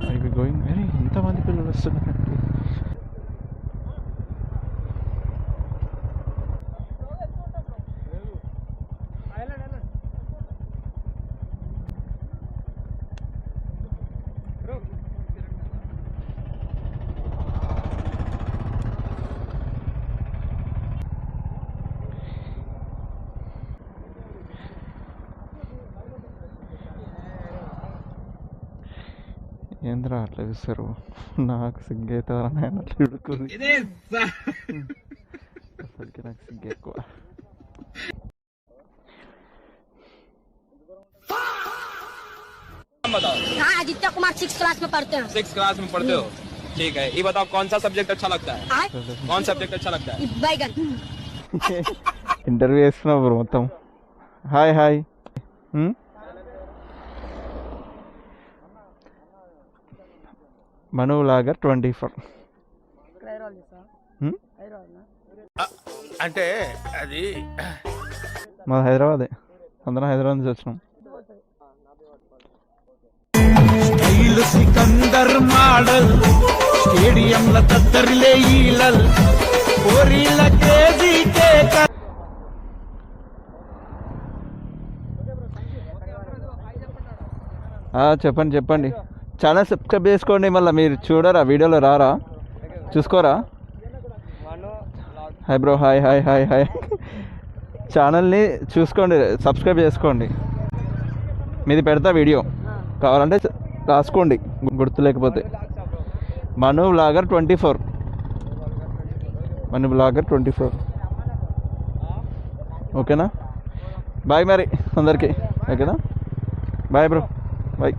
అవి going very ఎంతమంది పిల్లలు వస్తున్నారండి. ఏంద్రా అట్లా చూస్తారు, నాకు సిగ్గైతారని ఆయన అట్లా ఇడుకుంది. అసలుకి నాకు సిగ్గు ఎక్కువ. हाँ आदित्य कुमार 6th क्लास में पढ़ते हैं। 6th क्लास में पढ़ते हो, ठीक है। ये बताओ कौन सा सब्जेक्ट अच्छा लगता है? कौन सब्जेक्ट अच्छा लगता है? बैगन। ఇంటర్వ్యూ చేస్తున్నావు బ్రో మొత్తం. Hi hi. మను లాగర్ 24. అంటే అది మాది హైదరాబాదే, అందరం హైదరాబాద్ నుంచి వచ్చినాం. సికందర్ మోడల్ స్టేడియంల తత్తరిలే ఈలల్ కోరిల కేజీ కేక. చెప్పండి చెప్పండి. ఛానల్ సబ్స్క్రైబ్ చేసుకోండి. మళ్ళీ మీరు చూడరా, వీడియోలో రారా, చూసుకోరా? Hi bro, hi hi hi hi. ఛానల్ని చూసుకోండి, సబ్స్క్రైబ్ చేసుకోండి. మీది పెడతా వీడియో, కావాలంటే రాసుకోండి గుర్తు లేకపోతే. మను బ్లాగర్ 24, మను బ్లాగర్ 24. ఓకేనా? బాయ్ మరి అందరికీ. ఓకేనా? Bye bro, bye.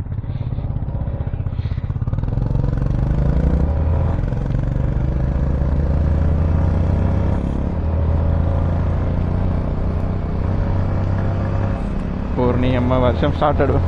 పూర్ణి అమ్మ వర్షం స్టార్ట్ అయ్యాడు.